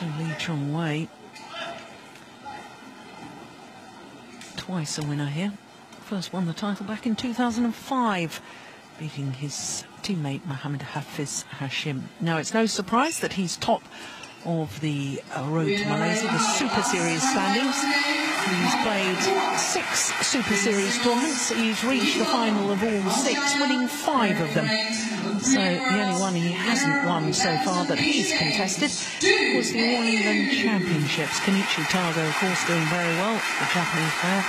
So Lee Chong-wei, twice a winner here. First won the title back in 2005, beating his teammate Mohammed Hafiz Hashim. Now, it's no surprise that he's top of the road to Malaysia, the Super Series standings. He's played 6 Super Series tournaments. He's reached the final of all 6, winning 5 of them. So the only one he hasn't won so far that he's contested was the All England Championships. Kenichi Tago, of course, doing very well, the Japanese player.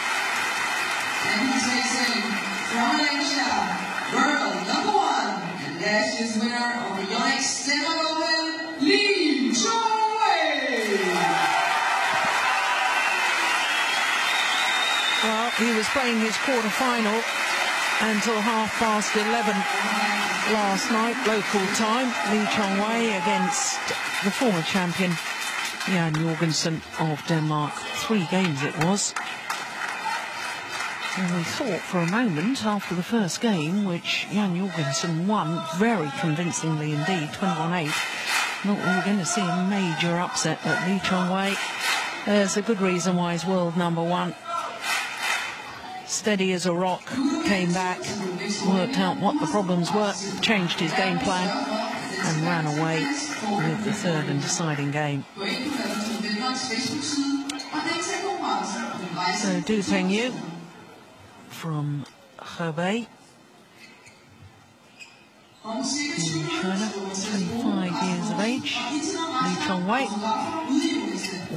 World number 1, and last year's winner of the Yonex Semi-Open, Lee Chong-wei. Well, he was playing his quarter-final until 11:30 last night, local time. Lee Chong-wei against the former champion, Jan Jorgensen of Denmark. 3 games it was. And we thought for a moment after the first game, which Jan Jorgensen won very convincingly indeed, 21-8, that we were going to see a major upset. But Lee Chong-wei, there's a good reason why he's world number 1. Steady as a rock, came back, worked out what the problems were, changed his game plan, and ran away with the third and deciding game. So Du Pengyu from Hebei in China, 25 years of age. Lee Chong-wei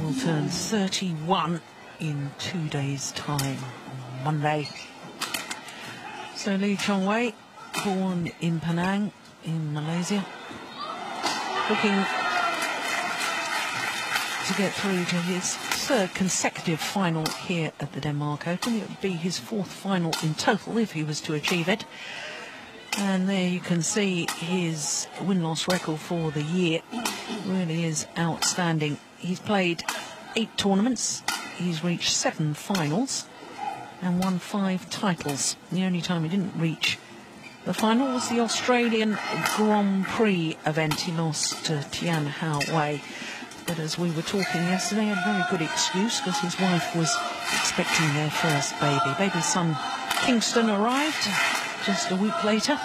will turn 31 in 2 days' time, on Monday. So Lee Chong-wei, born in Penang in Malaysia, looking to get through to his 3rd consecutive final here at the Denmark Open. It would be his 4th final in total if he was to achieve it. And there you can see his win-loss record for the year. Really is outstanding. He's played 8 tournaments. He's reached 7 finals and won 5 titles. The only time he didn't reach the final was the Australian Grand Prix event. He lost to Tian Hao Wei. But as we were talking yesterday, a very good excuse because his wife was expecting their first baby. Baby son Kingston arrived just a week later.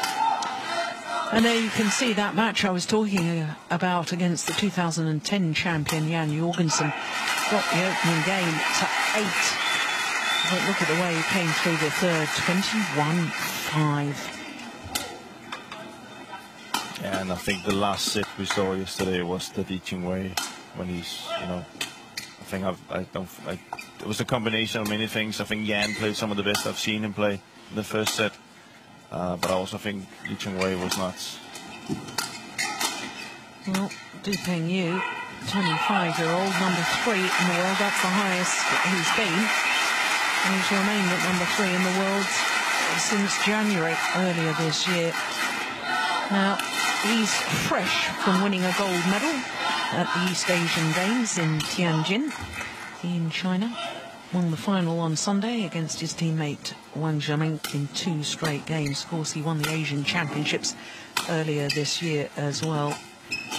And there you can see that match I was talking about against the 2010 champion Jan Jorgensen. Got the opening game to 8. But look at the way he came through the third, 21-5. Yeah, and I think the last set we saw yesterday was the Lee Chong-wei when he's, it was a combination of many things. I think Jan played some of the best I've seen him play in the first set. But I also think Lee Chong-wei was nuts. Well, Du Pengyu, 25-year-old, number 3 in the world. That's the highest he's been. And he's remained at number 3 in the world since January earlier this year. Now, he's fresh from winning a gold medal at the East Asian Games in Tianjin in China. Won the final on Sunday against his teammate Wang Zhiming in 2 straight games. Of course, he won the Asian Championships earlier this year as well.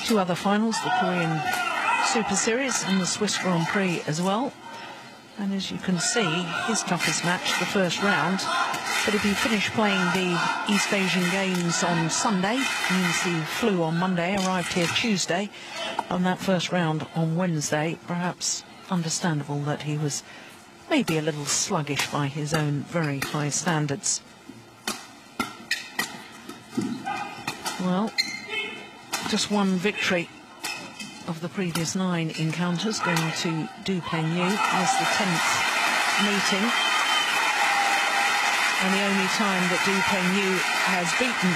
2 other finals, the Korean Super Series and the Swiss Grand Prix as well. And as you can see, his toughest match, the first round. But if he finished playing the East Asian Games on Sunday, means he flew on Monday, arrived here Tuesday, on that first round on Wednesday, perhaps understandable that he was maybe a little sluggish by his own very high standards. Well, just 1 victory of the previous 9 encounters going to Du Pengyu. Was the 10th meeting. And the only time that Du Pengyu has beaten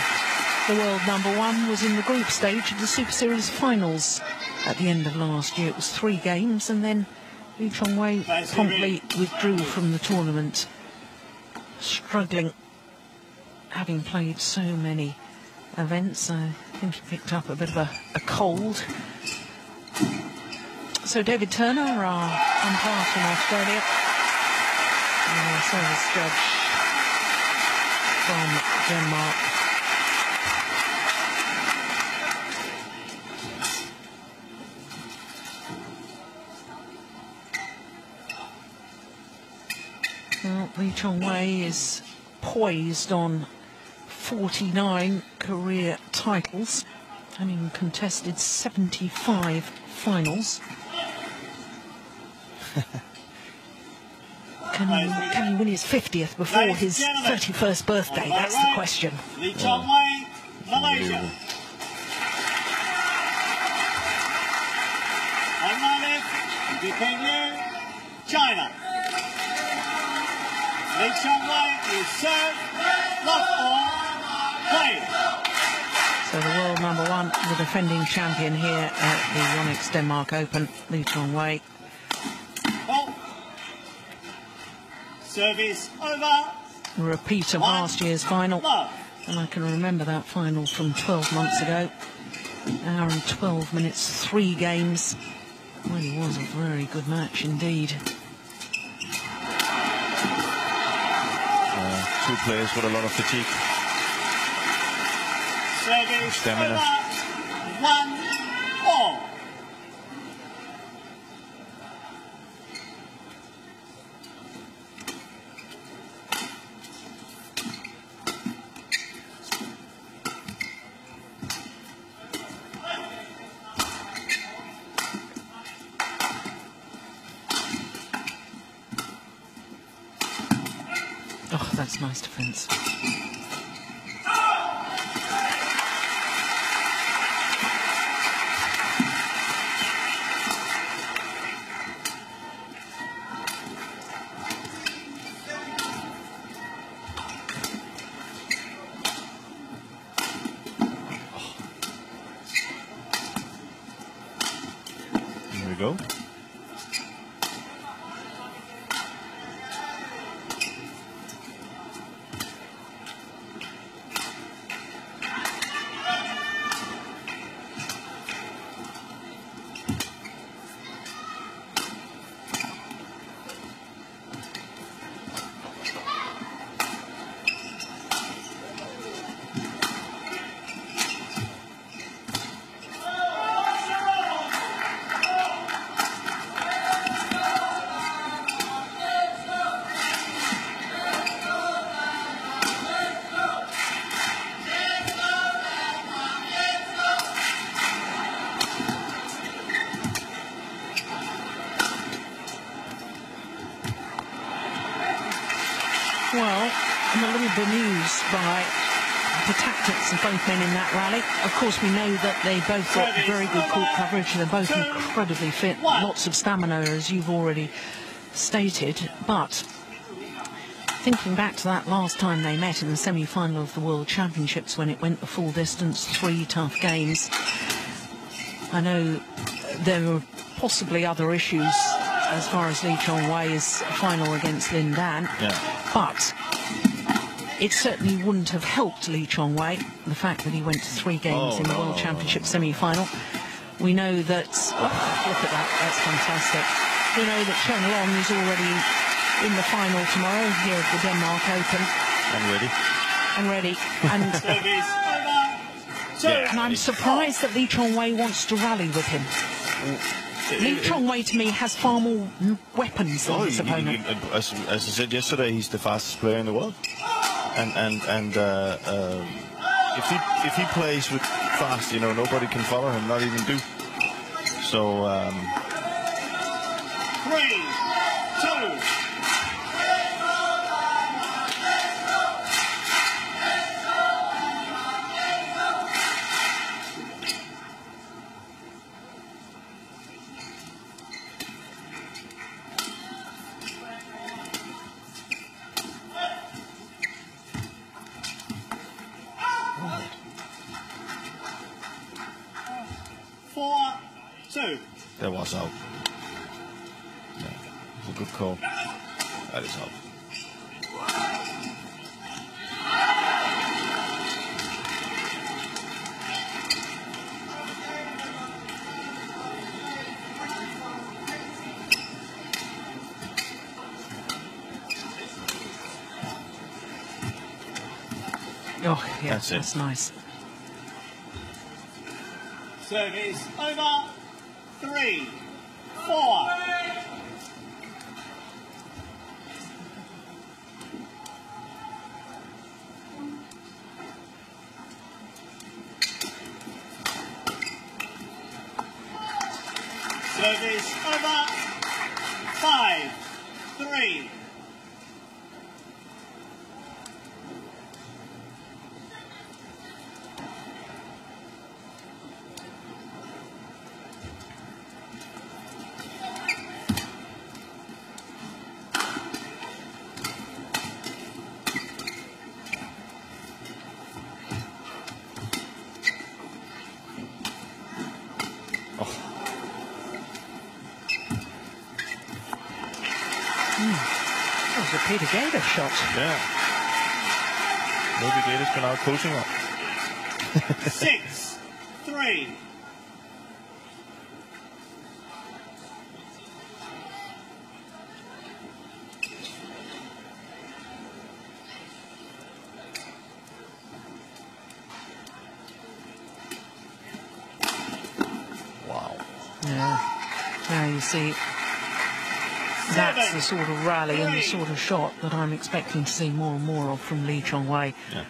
the world number 1 was in the group stage of the Super Series finals at the end of last year. It was 3 games, and then Lee Chong-wei promptly withdrew from the tournament, struggling, having played so many events. I think he picked up a bit of a cold. So David Turner, our umpire from Australia, and our service judge from Denmark. Well, Lee Chong-wei is poised on 49 career titles, having contested 75 finals. Can he win his 50th before his 31st birthday? That's the question. Lee Chong-wei, Malaysia. On my left, between you, China. Lee Chong-wei is served, love ball, play. So the world number one, the defending champion here at the Yonex Denmark Open, Lee Chong-wei. Service over. A repeat of last year's final. And I can remember that final from 12 months ago. An hour and 12 minutes, 3 games. Really was a very good match indeed. 2 players with a lot of fatigue. Service Stamina. Over. 1-all. Oh, that's nice defence. Here we go. Well, I'm a little bemused by the tactics of both men in that rally. Of course, we know that they both got very good court coverage. They're both incredibly fit, lots of stamina, as you've already stated. But thinking back to that last time they met in the semi-final of the World Championships, when it went the full distance, 3 tough games, I know there were possibly other issues as far as Lee Chong-wei's final against Lin Dan. But it certainly wouldn't have helped Lee Chong-wei, the fact that he went to 3 games in the World Championship semi-final. We know that, look at that, that's fantastic. We know that Chen Long is already in the final tomorrow here at the Denmark Open. And ready. And and I'm surprised that Lee Chong-wei wants to rally with him. Lee Chong-wei, to me, has far more weapons than his opponent. As I said yesterday, he's the fastest player in the world. And if he plays with fast, you know, nobody can follow him, not even do. So 3, 2. That was out. Yeah, it's a good call. That is out. Oh, yeah, that's nice. Service over. 3, 4. Service over. 5-3. That was a Peter Gator shot. Yeah. Maybe Gator's been out coaching up. 6-3. Wow. Yeah. Now you see, that's the sort of rally and the sort of shot that I'm expecting to see more and more of from Lee Chong-wei. Yeah.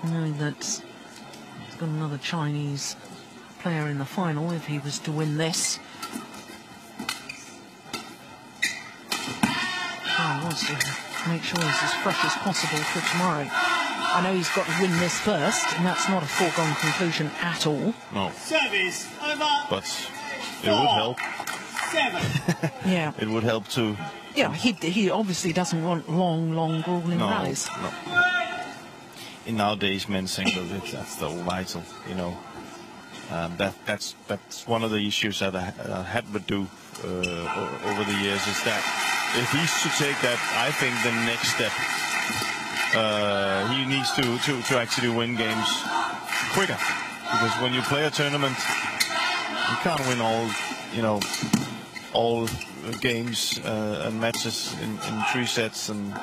Knowing that he's got another Chinese player in the final if he was to win this. He wants to make sure he's as fresh as possible for tomorrow. I know he's got to win this first, and that's not a foregone conclusion at all. No. Service over. But it would help. 7. Yeah. It would help to. Yeah, he obviously doesn't want long, grueling rallies. No. In nowadays men's singles, that's so vital, you know. That's one of the issues that Hadwood do over the years is that if he's to take that, I think the next step, he needs to actually win games quicker, because when you play a tournament, you can't win all games and matches in 3 sets and.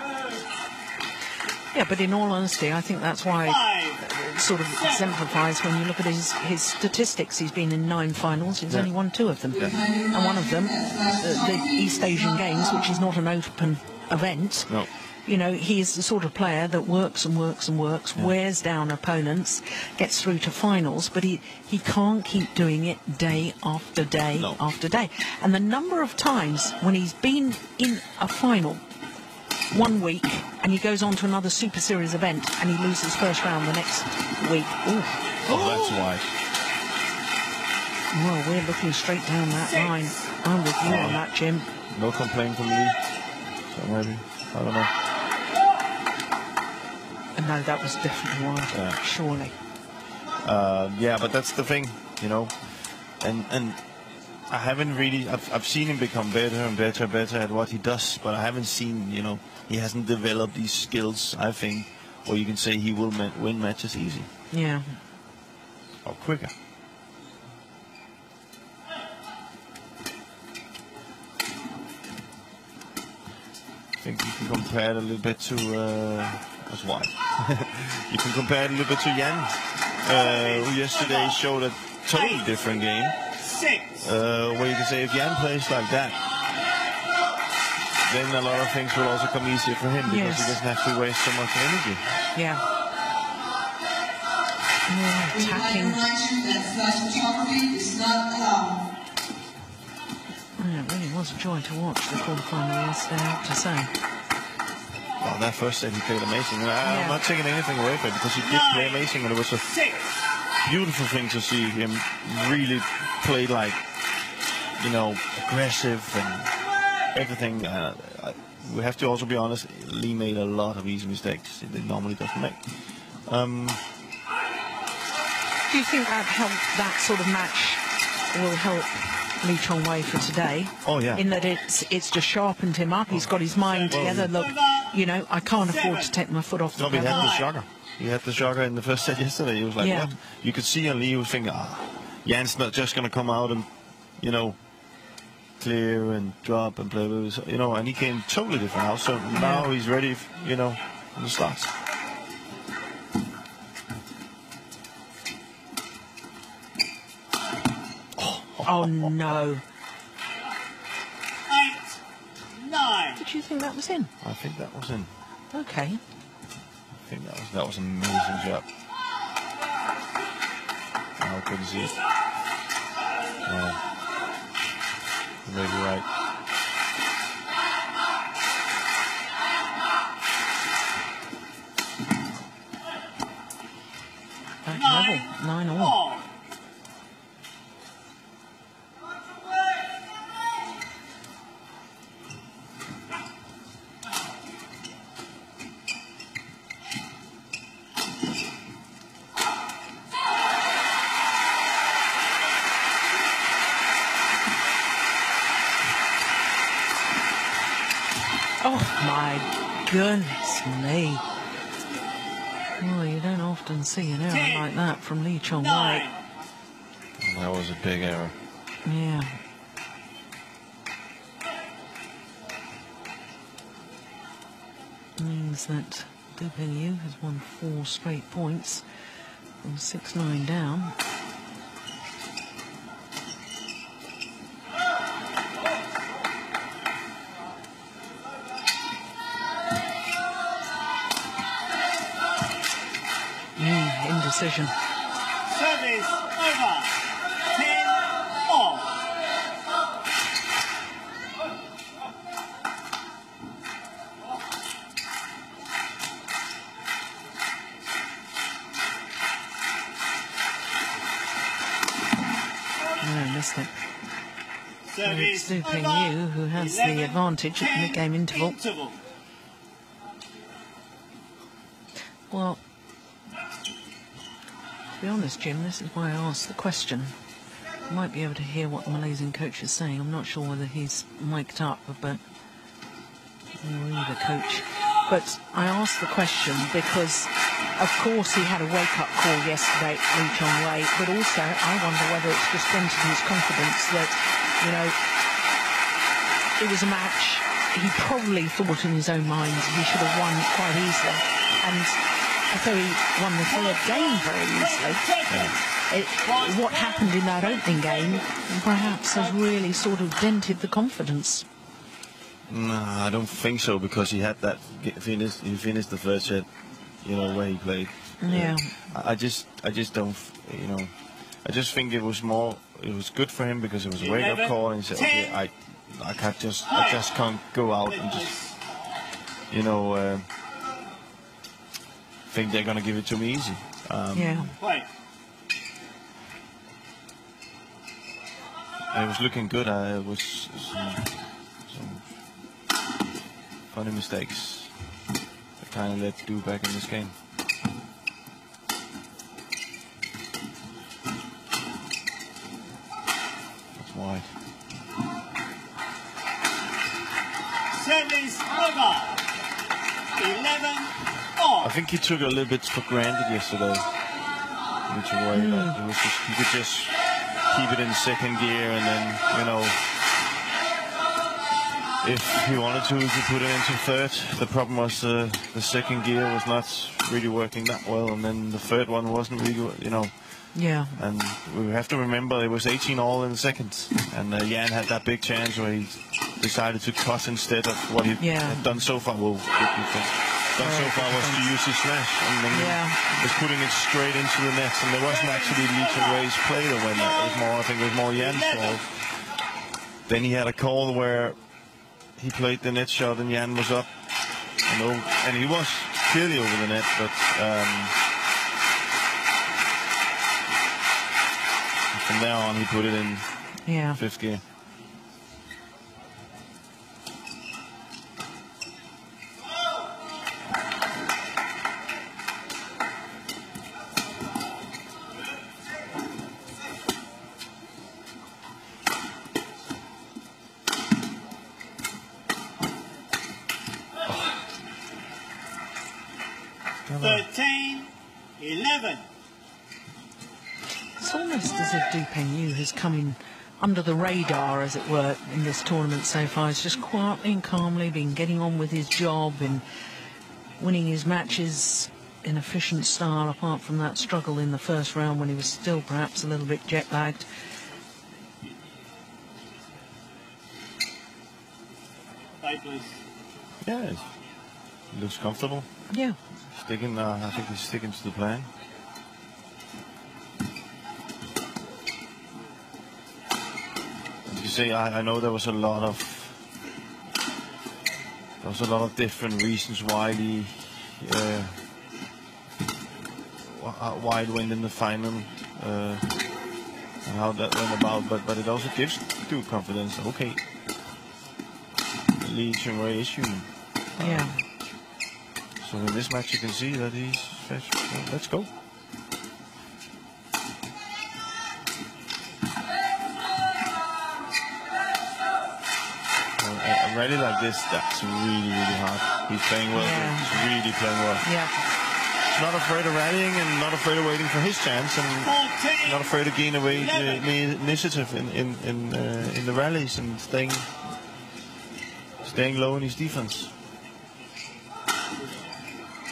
Yeah, but in all honesty, I think that's why it sort of exemplifies when you look at his statistics. He's been in 9 finals. He's only won 2 of them. Yeah. And one of them, the East Asian Games, which is not an open event. No. You know, he's the sort of player that works and works and works, wears down opponents, gets through to finals, but he can't keep doing it day after day after day. And the number of times when he's been in a final 1 week and he goes on to another Super Series event and he loses first round the next week. Ooh. Oh, that's why. Well, we're looking straight down that line. I'm with you on that, Jim. No complaint from me. So maybe, I don't know. No, that was definitely why, surely. Yeah, but that's the thing, you know. And I haven't really. I've seen him become better and better at what he does, but I haven't seen, you know, he hasn't developed these skills, I think, or you can say he will win matches easy. Yeah. Or quicker. I think you can compare it a little bit to. That's why. You can compare it a little bit to Jan, who yesterday showed a totally different game. Where you can say if Jan plays like that, then a lot of things will also come easier for him because he doesn't have to waste so much energy. Yeah. Attacking. Yeah, it really was a joy to watch the quarterfinal yesterday, I have to say. Well, that first set he played amazing. And I'm not taking anything away from it because he did play amazing, and it was a beautiful thing to see him really play like, you know, aggressive and everything. We have to also be honest, Lee made a lot of easy mistakes that he normally doesn't make. Do you think that sort of match will help Lee Chong-wei for today? Oh, yeah. In that it's just sharpened him up. He's got his mind together. Look, you know, I can't afford to take my foot off the pedal. He had the shocker. He had the shocker in the first set yesterday. He was like, what? You could see on Lee, he was thinking, Jan's not just going to come out and, you know, clear and drop and play, you know, and he came totally different now. So now he's ready, you know, for the starts. Oh no. 8-9. Did you think that was in? I think that was in. Okay. I think that was an amazing job. I couldn't see it. You may be right. Back level, 9-all. Oh my goodness me. Well, you don't often see an error like that from Lee Chong-wei. That was a big error. Yeah. Means that Du Pengyu has won 4 straight points from 6-9 down. Indecision. Service over. 10-all. No, missed it. And it's Service Du over. Pengyu who has the 11, advantage at the 10 mid-game interval. Well, to be honest, Jim, this is why I asked the question. You might be able to hear what the Malaysian coach is saying. I'm not sure whether he's mic'd up, but or either coach. But I asked the question because, of course, he had a wake-up call yesterday, Lee Chong-wei, but also I wonder whether it's just dented his confidence that, you know, it was a match he probably thought in his own mind he should have won quite easily. And although he won the 3rd game very easily, what happened in that opening game perhaps has really sort of dented the confidence. No, I don't think so, because he had that finish. He finished the first set, you know, where he played. Yeah. I just don't, you know. I just think it was more. It was good for him because it was a wake-up call, and he said, "Okay, I just can't go out and just, you know, think they're gonna give it to me easy." Yeah. It was looking good. It was some funny mistakes that kind of led Du back in this game. That's why. Service over. 11-all. I think he took a little bit for granted yesterday. He could just keep it in 2nd gear, and then, you know, if he wanted to, he could put it into 3rd. The problem was the 2nd gear was not really working that well, and then the 3rd one wasn't really, you know. Yeah. And we have to remember it was 18-all in the 2nd, and Jan had that big chance where he decided to toss instead of what he had done so far. Well, done so far was to use his smash, and then he was putting it straight into the net, and there wasn't actually Lee Chong-wei's play that went there. It was more, I think it was more Jan's fault. Then he had a call where he played the net shot and Jan was up, and he was clearly over the net, but from there on he put it in 5th gear. Oh. 13-11. It's almost as if Du Pengyu has come in under the radar, as it were, in this tournament so far. He's just quietly and calmly been getting on with his job and winning his matches in efficient style, apart from that struggle in the 1st round when he was still perhaps a little bit jet-lagged. Yeah, he looks comfortable. Yeah. Sticking, I think he's sticking to the plan. you say, I know there was a lot of different reasons why he went in the final, and how that went about. But it also gives Duke confidence. Okay, Lee Ching-wei is human. Yeah. So in this match, you can see that he's fresh. Well, let's go. A rally like this, that's really, really hard. He's playing well. Yeah. He's really playing well. Yeah. He's not afraid of rallying and not afraid of waiting for his chance, and not afraid of gaining away the initiative in the rallies and staying low in his defense.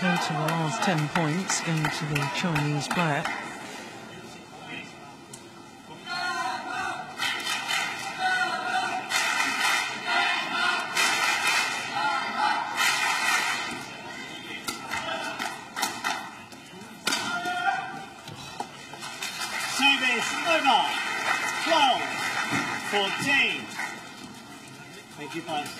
Go to the last 10 points going to the Chinese player. Service over. 12, 14. Thank you, guys.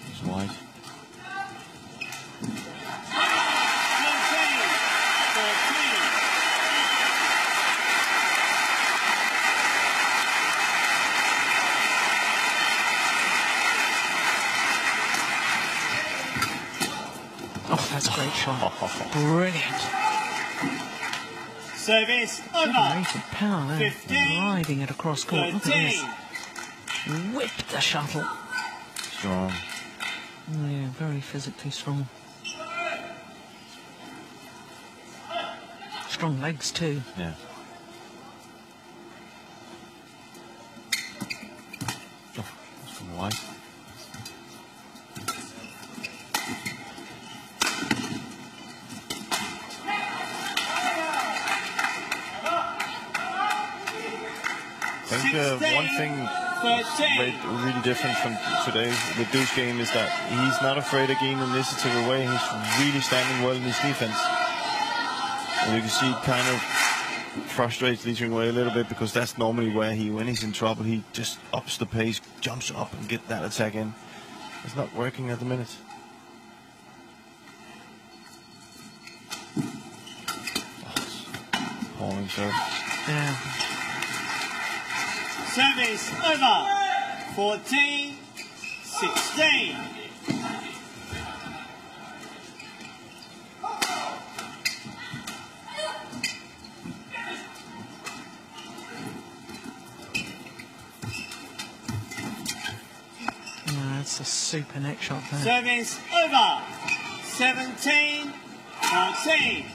He's wide. 13, 14. Oh, that's a great shot. Brilliant. Service over. Generated power there. 15, Riding it across court. Look at 13. this. Whipped the shuttle. Strong. Yeah, very physically strong. Strong legs too. Yeah. Oh, that's from wide. I think one thing really different from today with Duke's game is that he's not afraid of gaining initiative away. He's really standing well in his defense. And you can see it kind of frustrates Lee Ching-wei a little bit, because that's normally where when he's in trouble, he just ups the pace, jumps up and get that attack in. It's not working at the minute. Appalling serve. Yeah. Service over. 14, 16. That's a super neck shot there. Service over. 17, 14.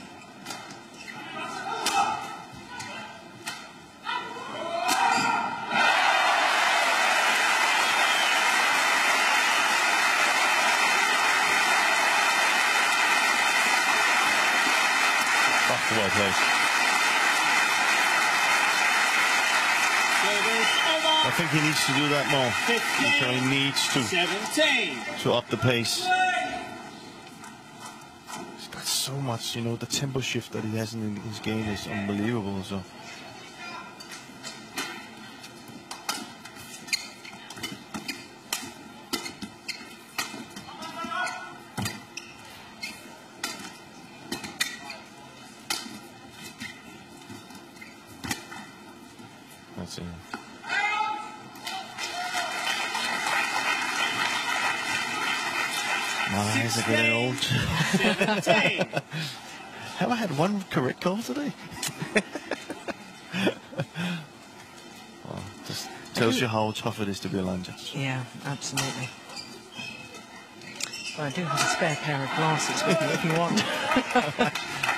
Well played. I think he needs to do that more. 15, He needs to 17. up the pace. He's got so much, you know, the tempo shift that he has in his game is unbelievable. So. That's it. My eyes are getting old. 17. Have I had one correct call today? Well, just tells you how tough it is to be a line judge. Yeah, absolutely. But I do have a spare pair of glasses with me if you want.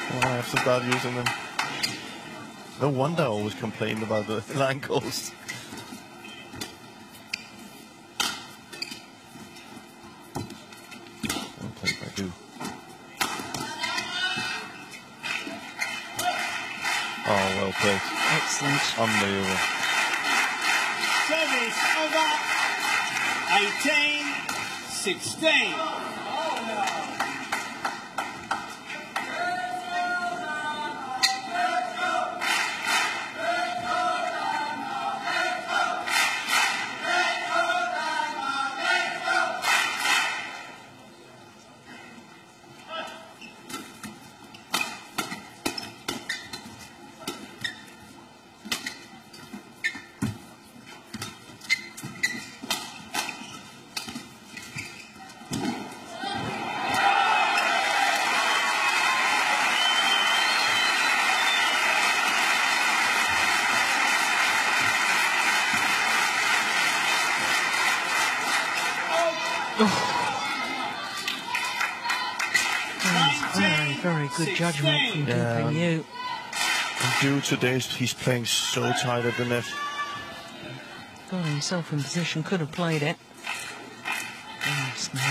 Well, I have to start using them. No wonder I always complained about the line calls. Well played by Du. Oh, well played. Excellent. Unbelievable. Service over. 18, 16. Very good judgment from Duping Yu. Due to this, he's playing so tight at the net. Got himself in position, could have played it. Goodness me.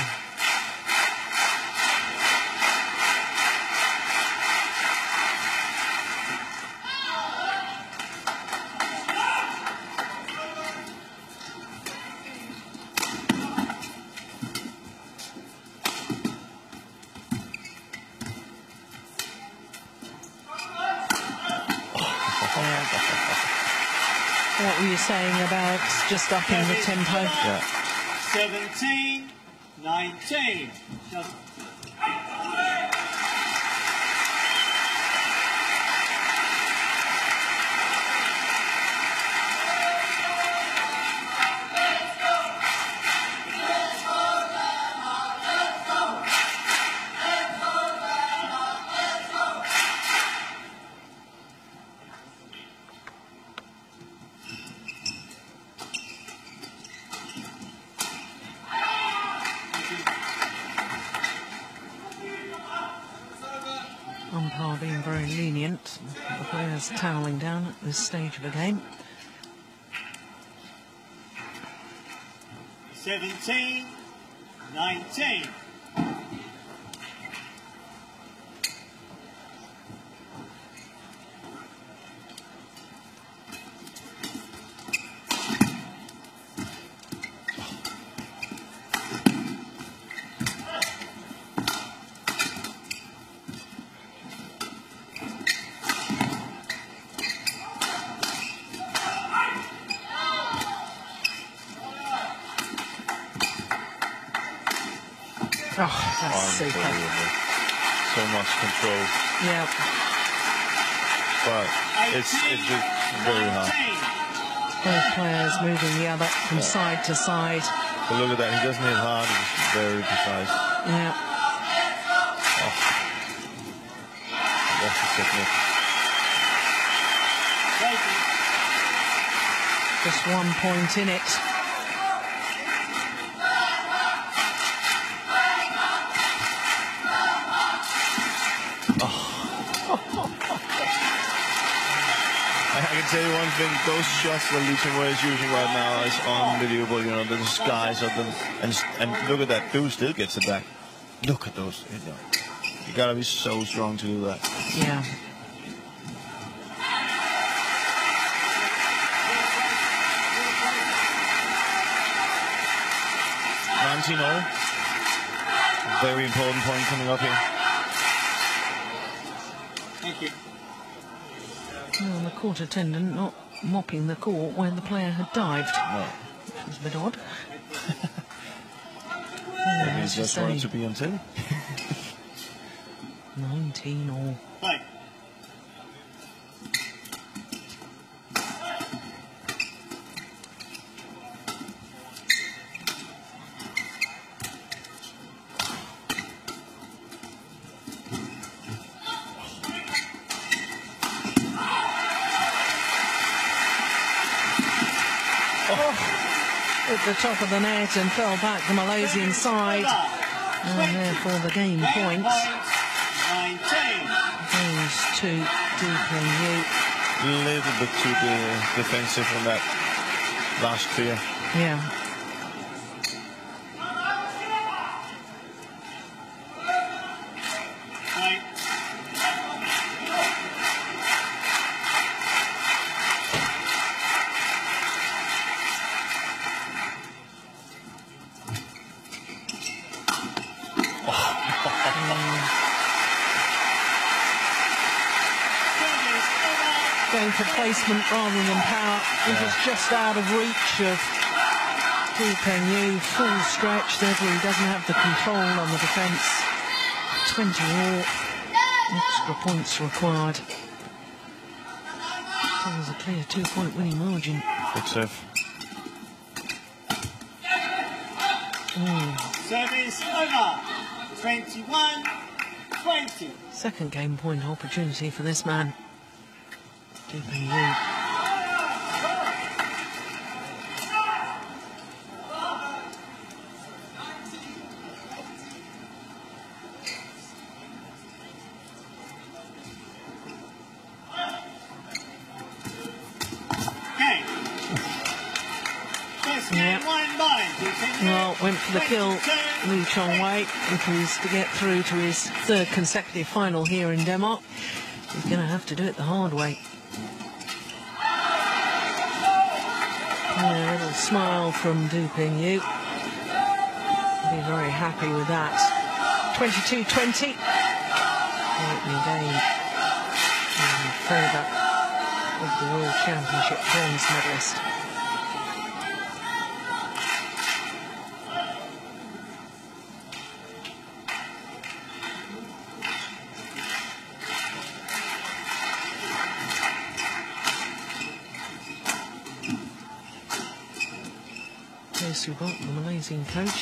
What were you saying about just upping the tempo? Yeah. 17, 19. Just Umpire being very lenient. The players toweling down at this stage of the game. 17, 19. Oh, that's super. So much control. Yeah. But it's just very hard. Both players moving the other from side to side. But look at that, he doesn't hit hard, he's very precise. Yeah. That's the technique. Just 1 point in it. I can tell you one thing, those shots that Lee Ching-wei is using right now is unbelievable, you know, the skies of them. And look at that, Du still gets it back. Look at those, you know. You gotta be so strong to do that. Yeah. Very important point coming up here. Thank you. Well, the court attendant not mopping the court where the player had dived. No. Which was a bit odd. Maybe he just wanted to be on telly. 19 all. Play. At the top of the net and fell back the Malaysian side. And therefore the game point 19. goes to Duping Yu. A little bit too defensive on that last clear. Yeah. going for placement rather than power. He was just out of reach of Du Pengyu. Full stretch, therefore he doesn't have the control on the defence. 20 all. Extra points required. So there's a clear 2-point winning margin. Good serve. Service over. 21-20. Second game point opportunity for this man. Du Pengyu. Yeah. Well, went for the kill, Lee Chong-wei, looking to get through to his third consecutive final here in Denmark. He's going to have to do it the hard way. Yeah, a little smile from Du Pengyu. Be very happy with that. 22-20. Opening game in favour of the World Championship bronze medalist. Subot, the Malaysian coach.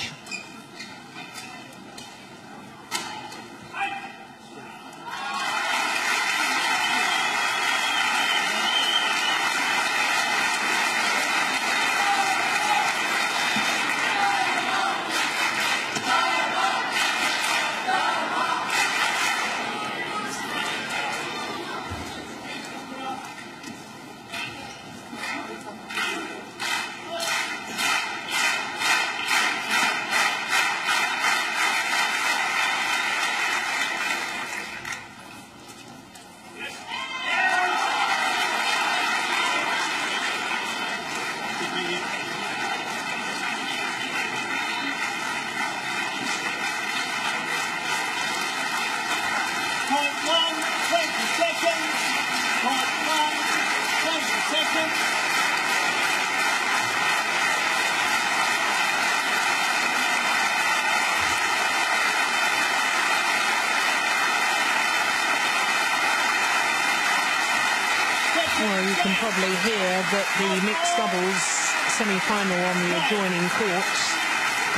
Well, you can probably hear that the mixed doubles semi-final on the adjoining courts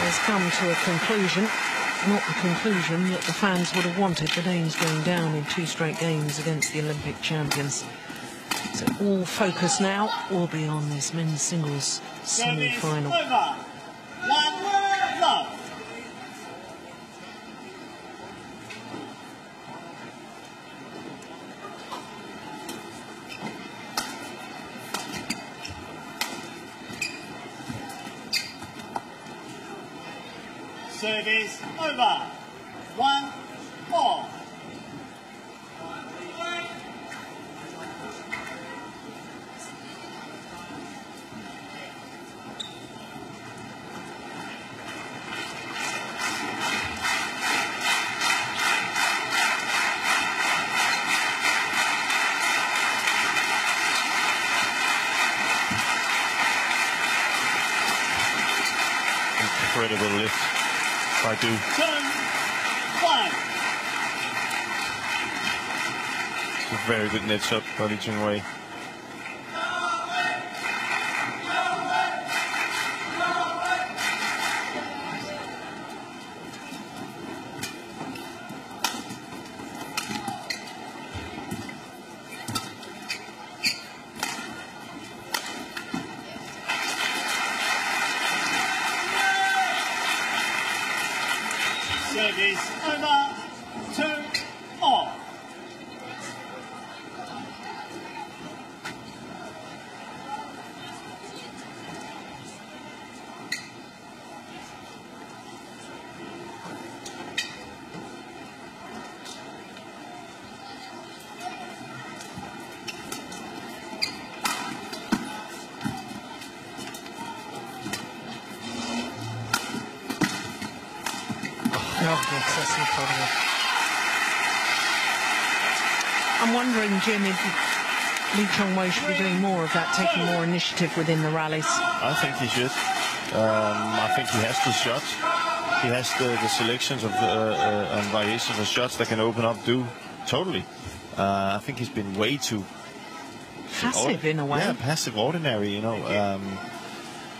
has come to a conclusion. Not the conclusion that the fans would have wanted, the Danes going down in 2 straight games against the Olympic champions. So all focus now will be on this men's singles semi-final. Service over. 1-4. Incredible lift by Du. Turn 1. A very good net shot by Lee Chong-wei. Service over. 2-4. That's incredible. I'm wondering, Jim, if Lee Chong-wei should be doing more of that, taking more initiative within the rallies. I think he should. I think he has the shots. He has the selections of and variations of shots that can open up totally. I think he's been way too Passive in a way. Yeah, passive, ordinary. You know,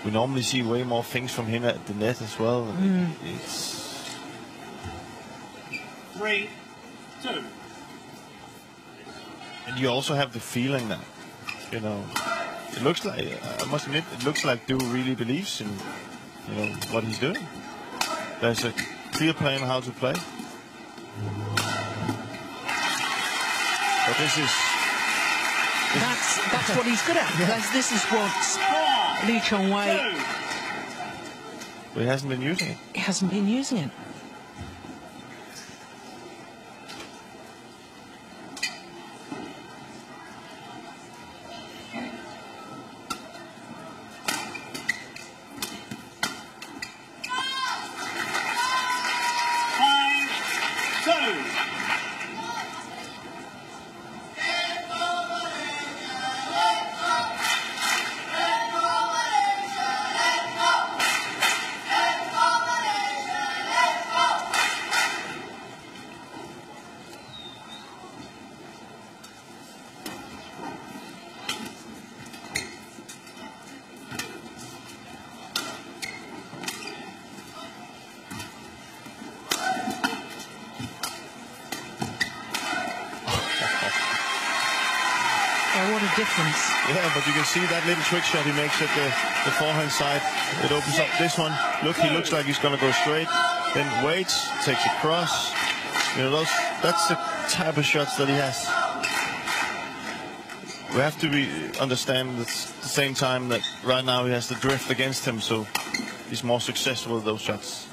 we normally see way more things from him at the net as well. It's 3-2. And you also have the feeling that, you know, it looks like, I must admit, it looks like Du really believes in, you know, what he's doing. There's a clear plan how to play. But this is... That's what he's good at. This is what Lee Chong-wei... But he hasn't been using it. He hasn't been using it. What a difference. Yeah, but you can see that little trick shot he makes at the forehand side. It opens up this one. Look, he looks like he's going to go straight. Then waits, takes a cross. You know, that's the type of shots that he has. We have to understand at the same time that right now he has the drift against him, so he's more successful with those shots.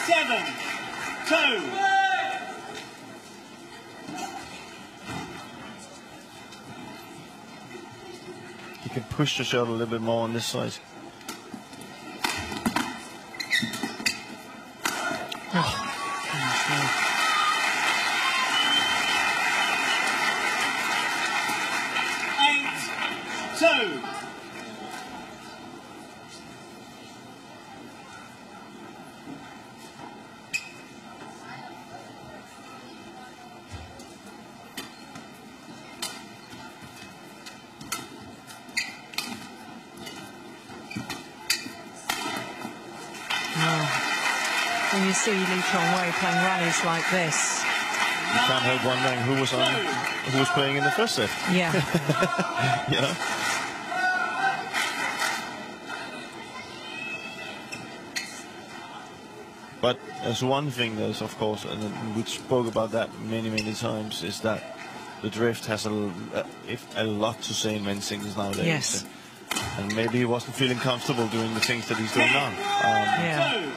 7-2. He can push the shot a little bit more on this side. When you see Lee Chong-wei playing rallies like this, you can't help wondering who was playing in the first set. Yeah. You know. But there's one thing there's of course, and we spoke about that many times, is that the drift has a lot to say in men's singles nowadays. Yes. And maybe he wasn't feeling comfortable doing the things that he's doing now. Yeah.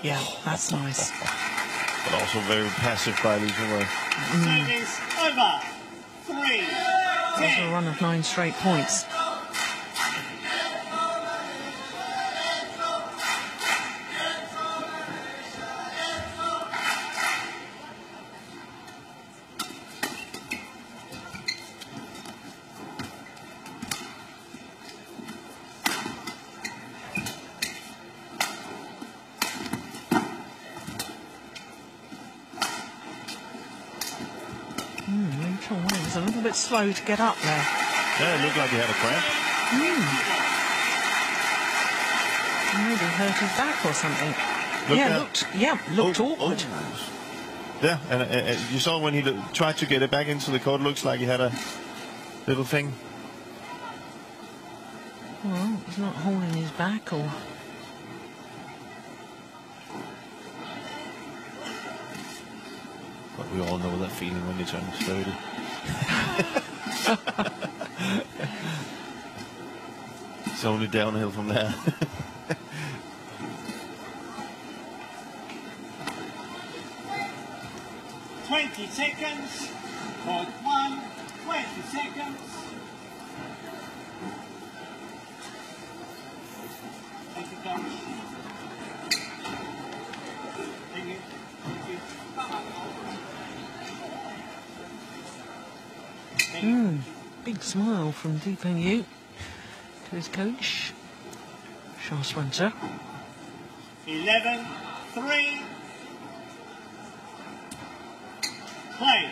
Yeah, that's nice. But also very passive by Lee Chong-wei. Service over. 3. That's a run of 9 straight points. It's a little bit slow to get up there. Yeah, it looked like he had a cramp. Maybe hurt his back or something. Looked awkward. Yeah, and you saw when he tried to get it back into the court, looks like he had a little thing. Well, he's not holding his back or... But we all know that feeling when you turn 30. It's only downhill from there. $20 seconds. Court 1, 20 seconds. Thank you, coach. Thank you. Thank you. Big smile from Deepeng Yu to his coach, Charles Winter. 11-3. Play.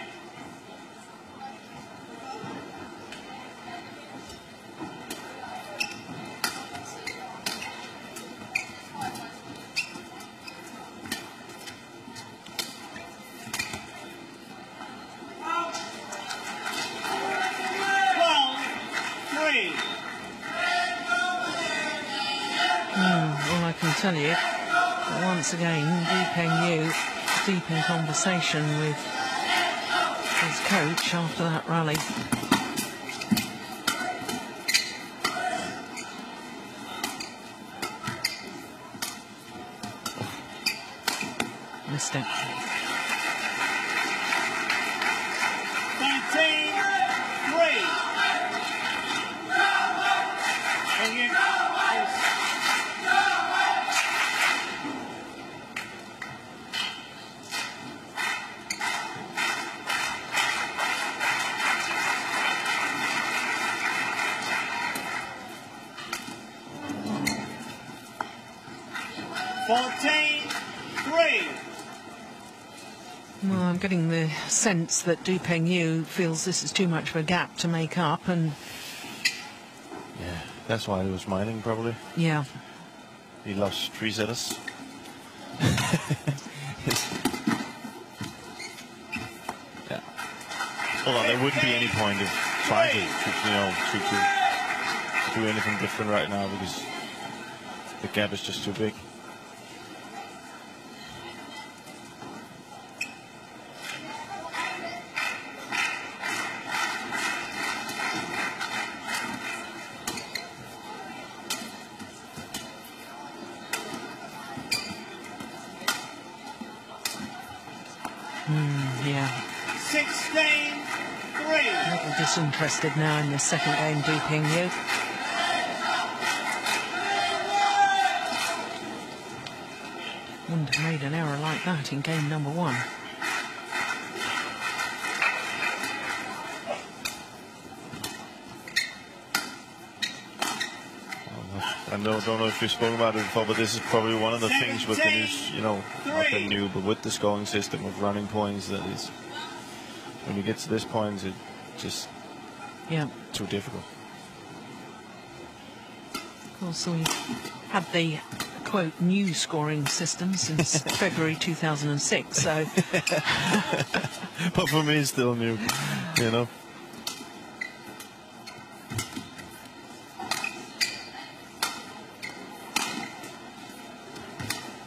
All I can tell you, that once again, Deepeng Yu deep in conversation with his coach after that rally. Missed it. 13-3. Thank you. 14-3. Well, I'm getting the sense that Deepeng Yu feels this is too much of a gap to make up, and Yeah, that's why he was smiling, probably. yeah. He lost 3 setters. Yeah. Well, there wouldn't be any point of trying to do anything different right now because the gap is just too big. Yeah. 16-3. A little disinterested now in the second game, Deepeng Yu. Wouldn't have made an error like that in game number 1. I don't know if we've spoken about it before, but this is probably one of the things with the new, not the new, but with the scoring system of running points, that is, when you get to this point, it's just too difficult. Of course, we had the, quote, new scoring system since February 2006, so... But for me, it's still new, you know.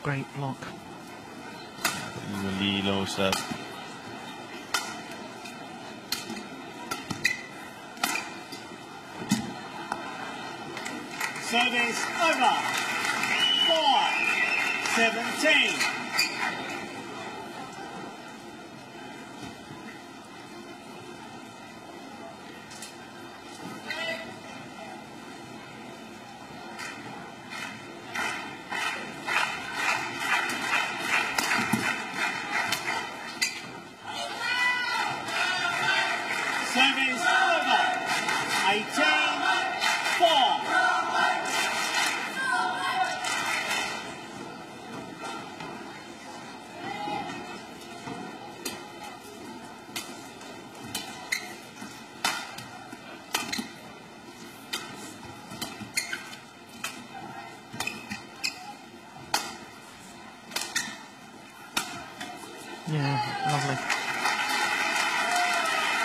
Great block. Even Lee knows that. Service over. 4-17. Service over. 18-4. Yeah, lovely.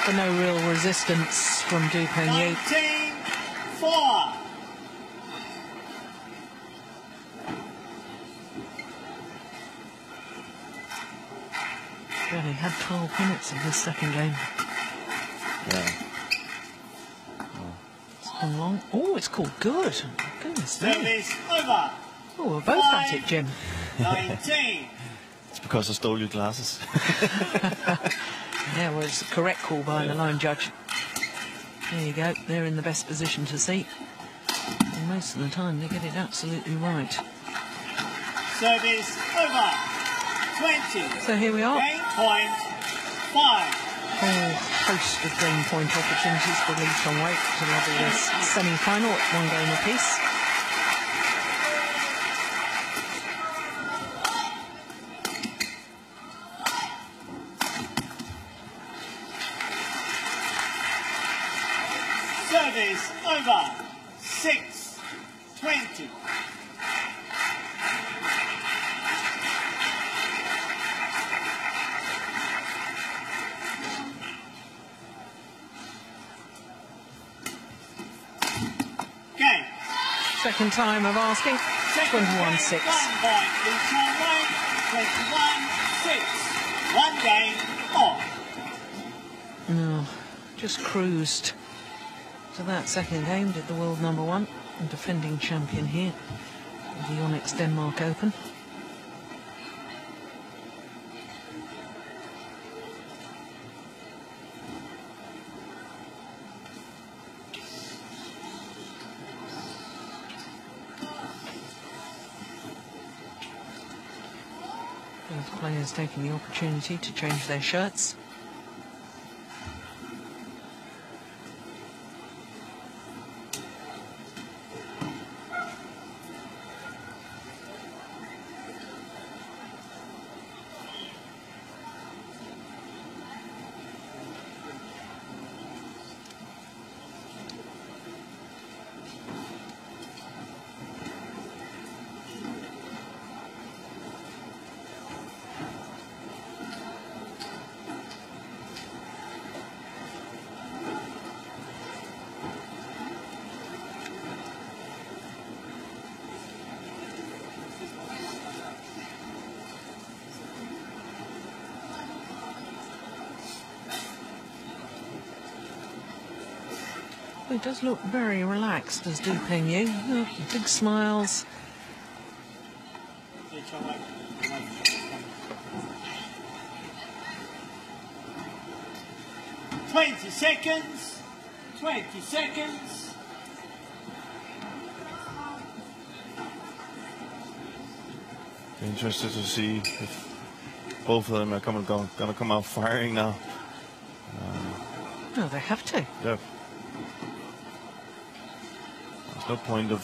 But no real resistance from Deepeng Yu. 19-4. Really had 12 minutes of this second game. Yeah. Oh, And long. Oh, it's called good. Goodness me. Service over. Oh, we're both at it, Jim. 19. It's because I stole your glasses. Yeah, well, it's the correct call by the line judge. There you go. They're in the best position to see. And most of the time, they get it absolutely right. Service over. 20. So here we are. Game point 5. Whole host of game point opportunities for Lee Chong-wei to level this semi-final at 1 game apiece. Service over. 6-20. Game. Second time of asking. 21-6. 1 point. Lee Chong-wei. 21-6. 1 game off. No, just cruised to that second game, did the world number 1 and defending champion here at the Onyx Denmark Open. Both players taking the opportunity to change their shirts. He does look very relaxed, does Du Pengyu. Oh, big smiles. Lee Chong-wei. 20 seconds. 20 seconds. Interested to see if both of them are gonna come out firing now. Oh, they have to. Yeah. There's no point of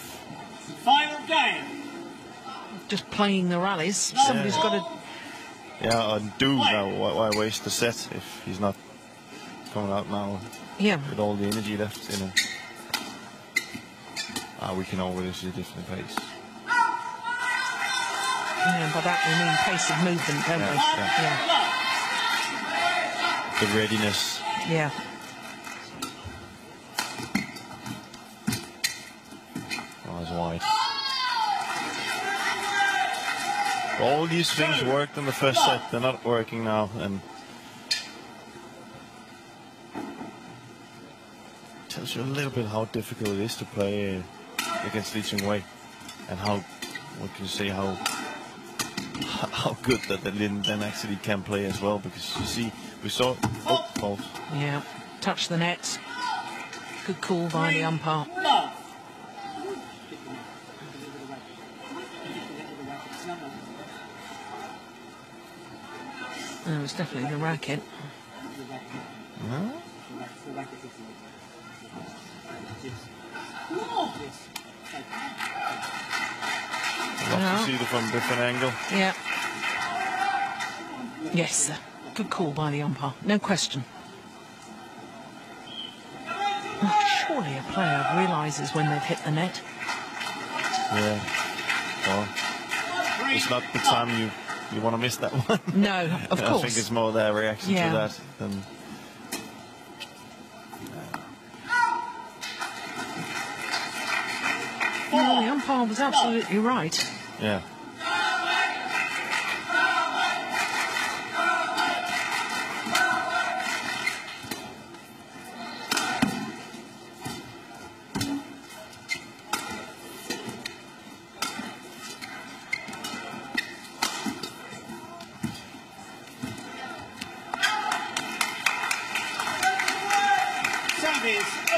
Final game. Just playing the rallies. Somebody's got to... undo now. Why waste the set if he's not coming out now Yeah. with all the energy left in him? We can always see a different pace. Yeah, by that we mean pace of movement, don't we? Yeah. The readiness. Yeah. Oh, it's wide. All these things worked in the first set. They're not working now, and tells you a little bit how difficult it is to play against Lee Chong-wei, and how, what can you say, how good that Lin then actually can play as well. Because you see, we saw fault. Yeah. Touch the net. Good call by the umpire. Love. No, it's definitely the racket. Huh? Love to see it from a different angle. Yeah. Yes, good call by the umpire. No question. Oh, surely a player realises when they've hit the net. Yeah. Well, it's not the time you want to miss that one. No, of course. I think it's more their reaction to that than. Well, the umpire was absolutely right. Yeah.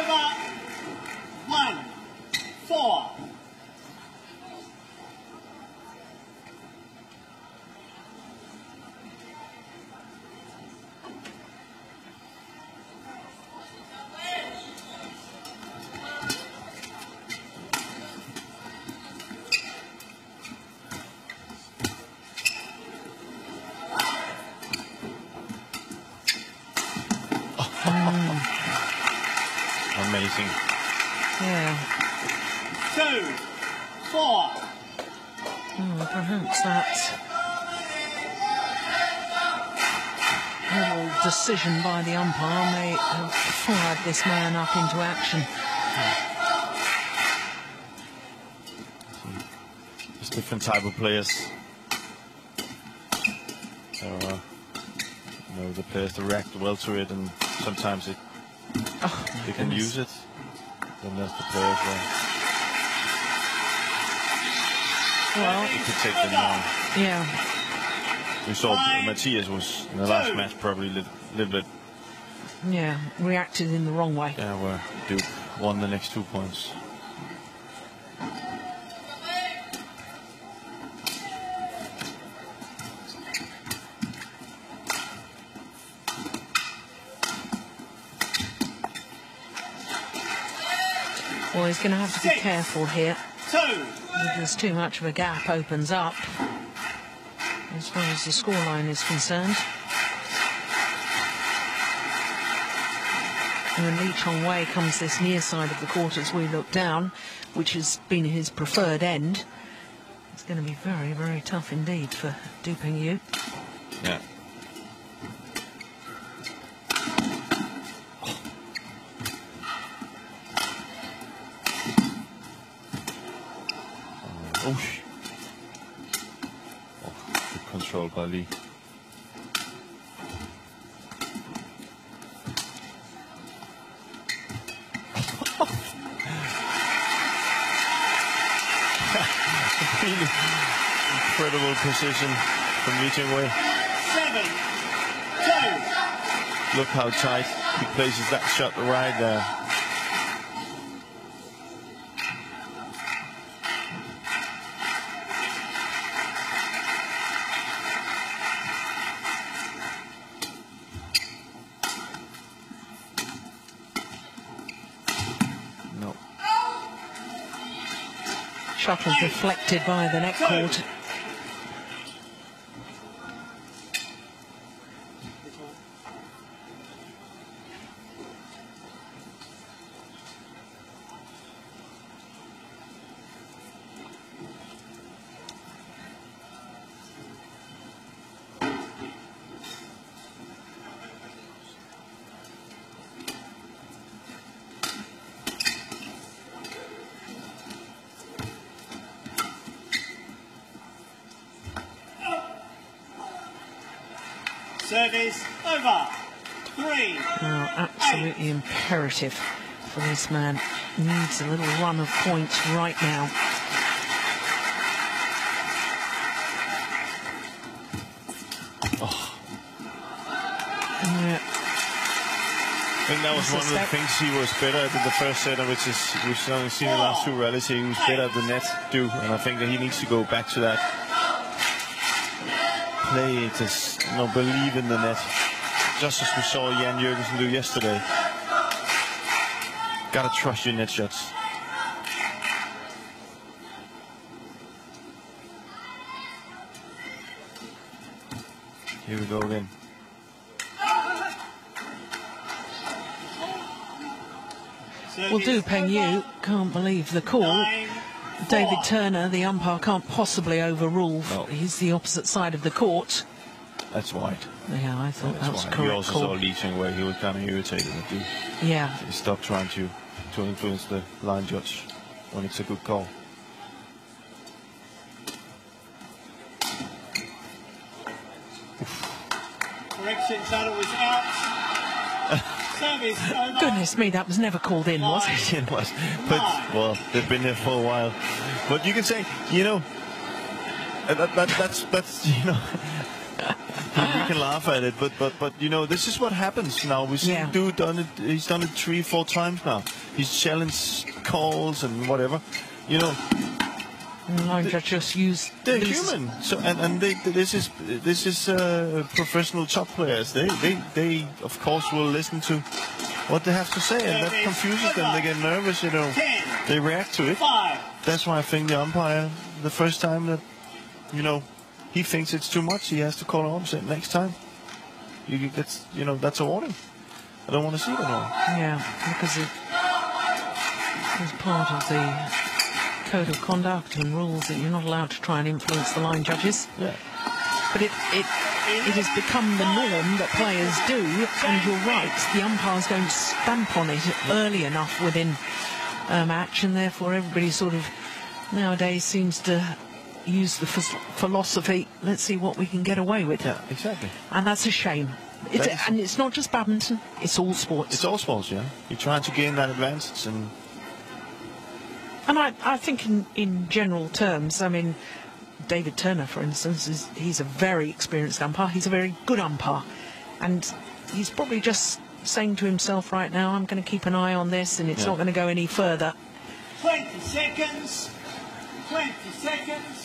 over. 1-4. Amazing. Yeah. 2-4. Oh, perhaps that little decision by the umpire may have fired this man up into action. There's different type of players. So, you know, the players that react well to it, and sometimes they can use it. Then there's the players Well, you could take them down. yeah. We saw Matthias was in the last match probably a little bit. Yeah, reacted in the wrong way. Yeah, where Duke won the next 2 points. Well, he's going to have to be careful here. 2. If there's too much of a gap opens up, as far as the scoreline is concerned. And Lee Chong-wei comes this near side of the court as we look down, which has been his preferred end. It's going to be very, very tough indeed for Du Pengyu. Yeah. Oh, good control by Lee. Really incredible precision from Lee Chong-wei. 7-2. Look how tight he places that shot right there. No. Shuttle deflected by the net cord. Service over. 3. Now, absolutely imperative for this man. Needs a little run of points right now. Yeah. I think that was one of the things he was better at in the first set, which is we've only seen the last 2 rallies. He was better at the net, too, and I think that he needs to go back to that. Play it as, believe in the net, just as we saw Jan Jørgensen do yesterday. Gotta trust your net shots. Here we go again. Well, Du Pengyu can't believe the call. David Turner, the umpire, can't possibly overrule. No. He's the opposite side of the court. That's wide. Yeah, I thought that was He correct also call. saw Lee Chong-wei. He was kind of irritated at you. Yeah. He stopped trying to influence the line judge when it's a good call. Correction shuttle was out. Service over. Goodness me, that was never called in, was it? It was. But, well, they've been there for a while. But you can say, that's we can laugh at it, but you know, this is what happens now. We see Dude done it. He's done it 3-4 times now. He's challenged calls and whatever. You know, line judges use. They're human. So and this is professional top players. They of course will listen to what they have to say, and that confuses them. They get nervous. You know, they react to it. That's why I think the umpire, the first time that, you know, he thinks it's too much, he has to call off and say, next time, that's a warning. I don't want to see it anymore. Yeah, because it's part of the code of conduct and rules that you're not allowed to try and influence the line judges. Yeah. But it has become the norm that players do, and you're right, the umpires don't stamp on it early enough within a match, and therefore everybody sort of nowadays seems to use the philosophy, let's see what we can get away with. Yeah, exactly. And that's a shame. And it's not just badminton, it's all sports. It's all sports, yeah. You're trying to gain that advantage. And I think in general terms, I mean, David Turner, for instance, he's a very experienced umpire. He's a very good umpire. And he's probably just saying to himself right now, I'm going to keep an eye on this, and it's not going to go any further. 20 seconds. 20 seconds.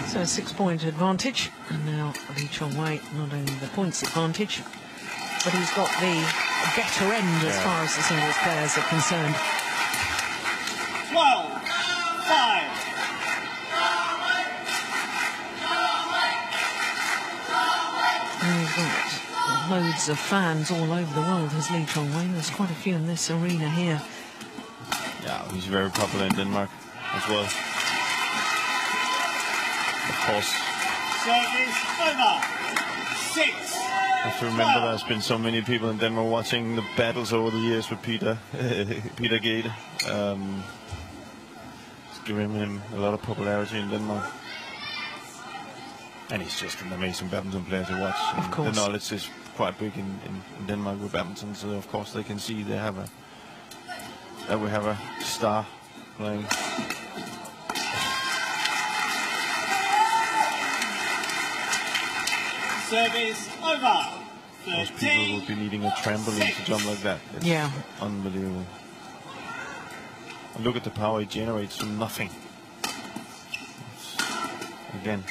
So a 6-point advantage, and now Lee Chong-wei not only the points advantage, but he's got the better end as far as the singles players are concerned. 12-5. And he's got loads of fans all over the world, has Lee Chong-wei. There's quite a few in this arena here. Yeah, he's very popular in Denmark as well. Of course. Service over. 6. I have to remember there's been so many people in Denmark watching the battles over the years with Peter Gade. It's giving him a lot of popularity in Denmark. And he's just an amazing badminton player to watch. Of course. The knowledge is quite big in Denmark with badminton, so of course they can see they have that we have a star playing. Service over. Most people would be needing a trampoline to jump like that. It's unbelievable. And look at the power it generates from nothing. Again.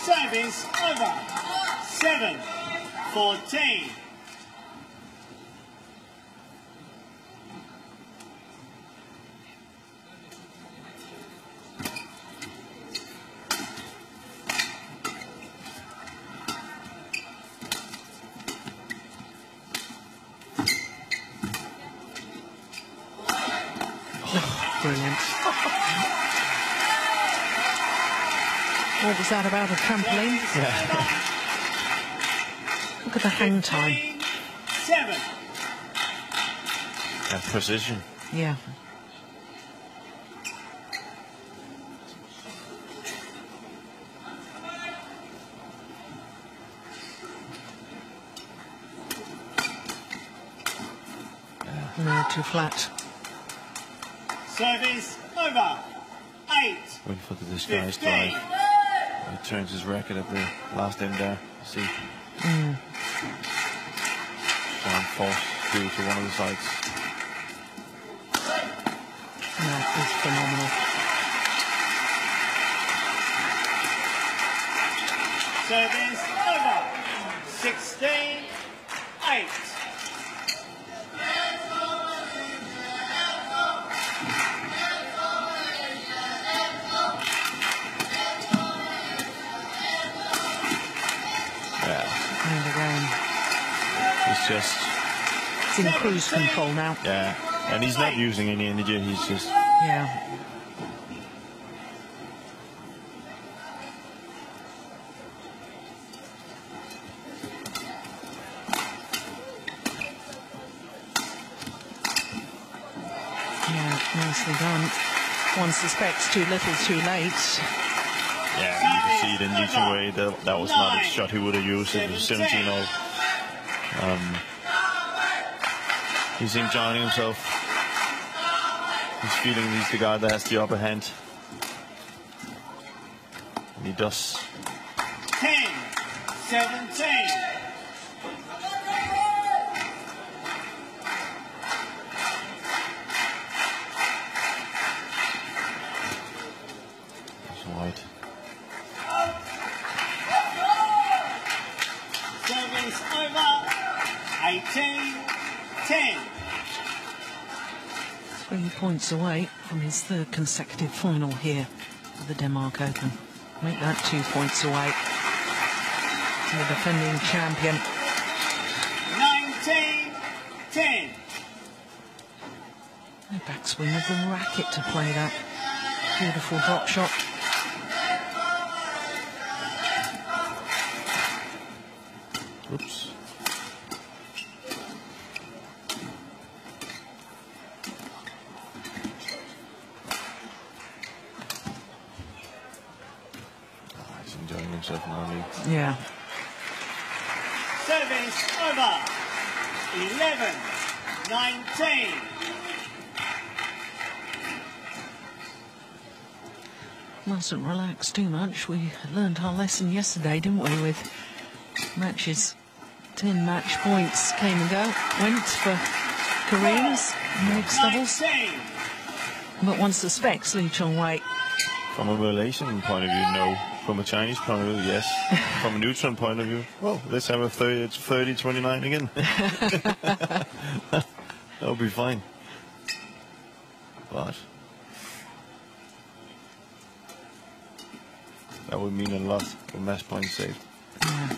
Service over. 7-14. Brilliant. What was that about, a trampoline? Yeah. Look at the hang time. 7. And precision. Yeah. No, too flat. Service over. 8. Went for the disguised drive. He turns his racket at the last end there. See? Trying force through to one of the sides. That is phenomenal. Service over. 16-8. just... It's in cruise control now. Yeah, and he's not using any energy, he's just... Yeah. Yeah, nicely done. One suspects too little, too late. Yeah, you can see it in each way. That was not a shot he would have used. It was 17-0. He's enjoying himself. He's feeling he's the guy that has the upper hand. And he does. 10-17. That's right. Service over. 18-10. 3 points away from his third consecutive final here at the Denmark Open. Make that 2 points away to the defending champion. 19-10. No backswing of the racket to play that beautiful drop shot. Oops. He's enjoying himself now. Yeah. Service over. 11-19. Mustn't relax too much. We learned our lesson yesterday, didn't we, with matches. 10 match points came and go. Went for Koreans, mixed doubles. 19. But one suspects Lee Chong-wei. From a Malaysian point of view, no. From a Chinese point of view, yes. From a neutral point of view, well, let's have a 30-29 again. That'll be fine. But that would mean a lot for match points saved. Yeah.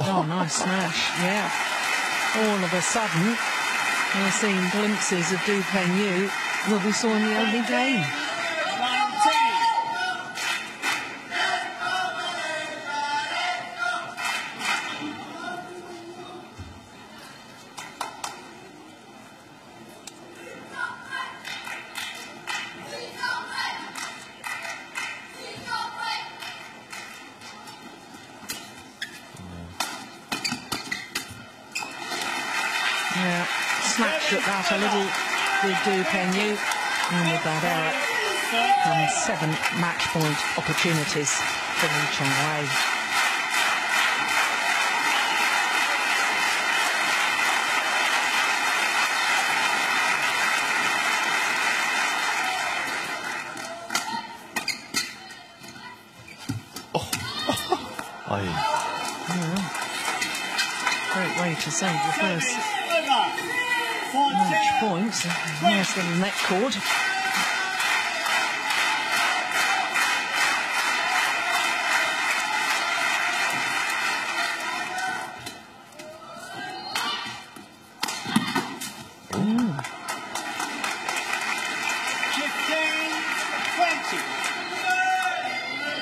Oh, nice smash, yeah. All of a sudden, we're seeing glimpses of Du Peng-yu that we saw in the early game. 19. Yeah, snatched at that a little with Du Peng-yu. And with that error comes 7 match point opportunities for Lee Chong-wei. Yeah. Great way to save your first match points. Nice little net cord.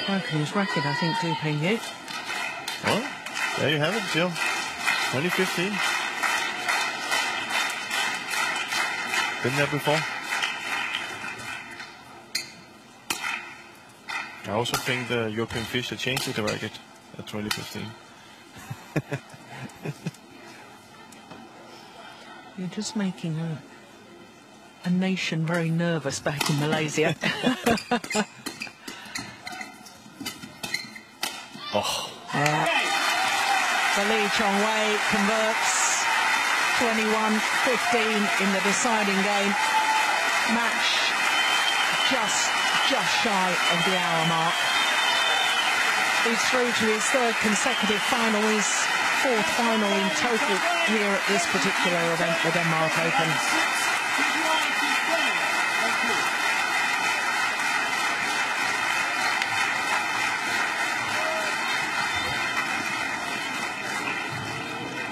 Broken his racket, I think, Du Peng-yu. Well, there you have it, Jill. 2015. Been there before. I also think the European Fischer changed the racket at 2015. You're just making a nation very nervous back in Malaysia. Oh. Yeah. So Lee Chong-wei converts 21-15 in the deciding game. Match just shy of the hour mark. He's through to his third consecutive final. He's fourth final in total here at this particular event, the Denmark Open.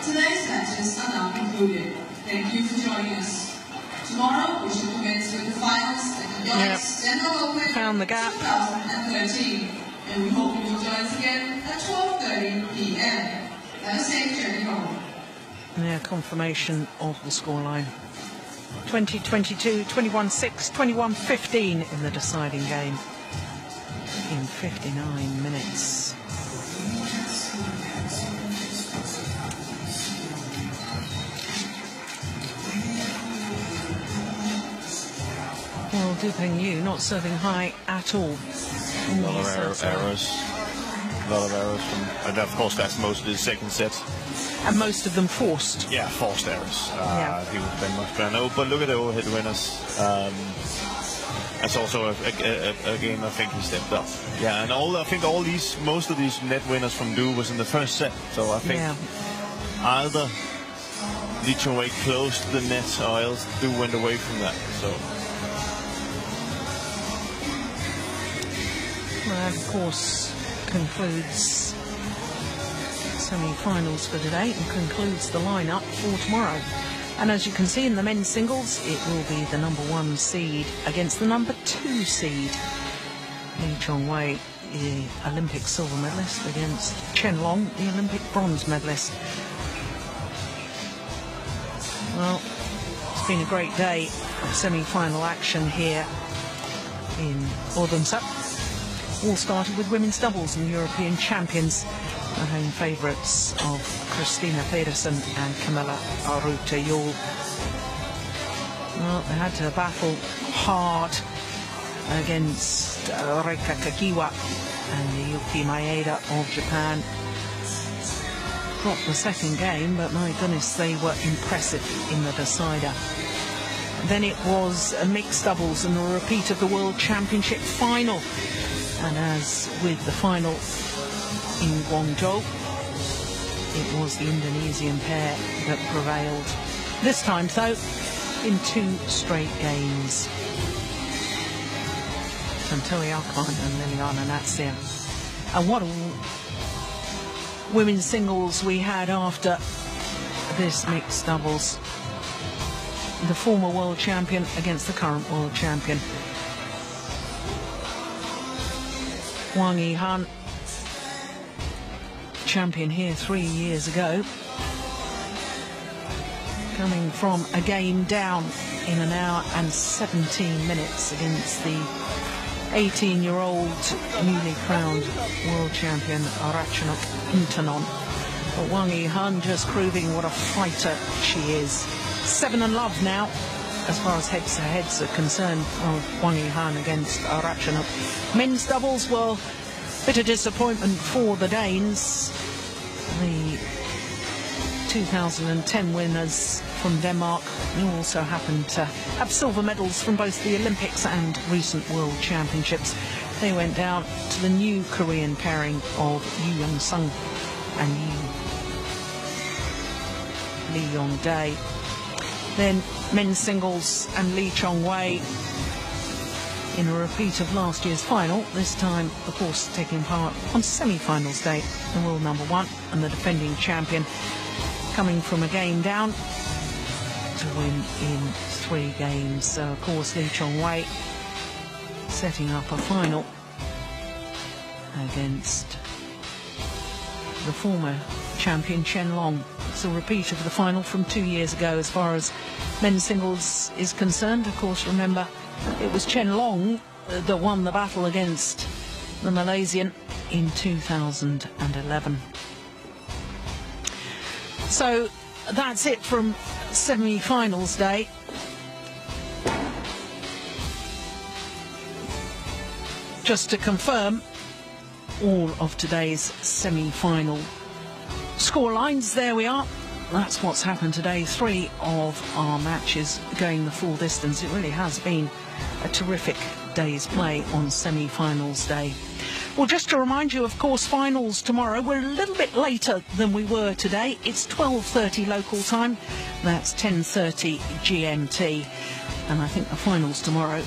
Today's matches are now concluded. Thank you for joining us. Tomorrow we shall commence with the finals at the Yonex Denmark Open Found the gap. 2013. And we hope you will join us again at 12:30 p.m. Have a safe journey home. Yeah, confirmation of the scoreline. 20-22, 21-6, 21-15 in the deciding game in 59 minutes. Well, Du Pengyu not serving high at all. A lot of errors. A lot of errors from, and of course that's mostly the second set. And most of them forced. Yeah, forced errors. Yeah. He would have been much better. No, but look at the overhead winners. That's also a game I think he stepped up. Yeah, and I think most of these net winners from Du was in the first set. So I think either Lee Chong-wei closed the net or else Du went away from that. So. That, of course, concludes semi-finals for today and concludes the lineup for tomorrow. And as you can see in the men's singles, it will be the #1 seed against the #2 seed. Lee Chong-wei, the Olympic silver medalist, against Chen Long, the Olympic bronze medalist. Well, it's been a great day of semi-final action here in Odense. All started with women's doubles and European champions, the home favourites of Christina Pedersen and Camilla Arruta-Jol. Well, they had to battle hard against Reika Kakiwa and Yuki Maeda of Japan. Dropped the second game, but my goodness, they were impressive in the decider. Then it was a mixed doubles and a repeat of the World Championship final. And as with the final in Guangzhou, it was the Indonesian pair that prevailed. This time, though, in 2 straight games. Tantowi Akman and Liliana Natsir. And what women's singles we had after this mixed doubles. The former world champion against the current world champion. Wang Yihan, champion here 3 years ago, coming from a game down in an hour and 17 minutes against the 18-year-old newly crowned world champion Ratchanok Intanon. But Wang Yihan just proving what a fighter she is. 7-0 now, as far as heads-to-heads are concerned, of Wang Yihan against Ratchanok. Men's doubles, well, bit of disappointment for the Danes. The 2010 winners from Denmark, who also happened to have silver medals from both the Olympics and recent World Championships. They went down to the new Korean pairing of Yoo Young-sung and Lee Yong-dae. Then men's singles and Lee Chong-wei in a repeat of last year's final, this time, of course, taking part on semi-finals day, the world #1 and the defending champion, coming from a game down to win in 3 games. So, of course, Lee Chong-wei setting up a final against the former champion Chen Long. It's a repeat of the final from 2 years ago as far as men's singles is concerned. Of course, remember, it was Chen Long that won the battle against the Malaysian in 2011. So that's it from semi-finals day. Just to confirm all of today's semi-final scorelines, there we are. That's what's happened today. 3 of our matches going the full distance. It really has been a terrific day's play on semi-finals day. Well, just to remind you, of course, finals tomorrow. We're a little bit later than we were today. It's 12:30 local time. That's 10:30 GMT. And I think the finals tomorrow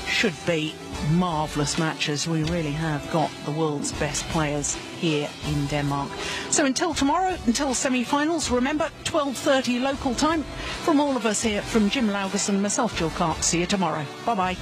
should be marvellous matches. We really have got the world's best players here in Denmark. So until tomorrow, until semi-finals, remember, 12:30 local time. From all of us here, from Jim Laugerson, myself, Jill Clark. See you tomorrow. Bye-bye.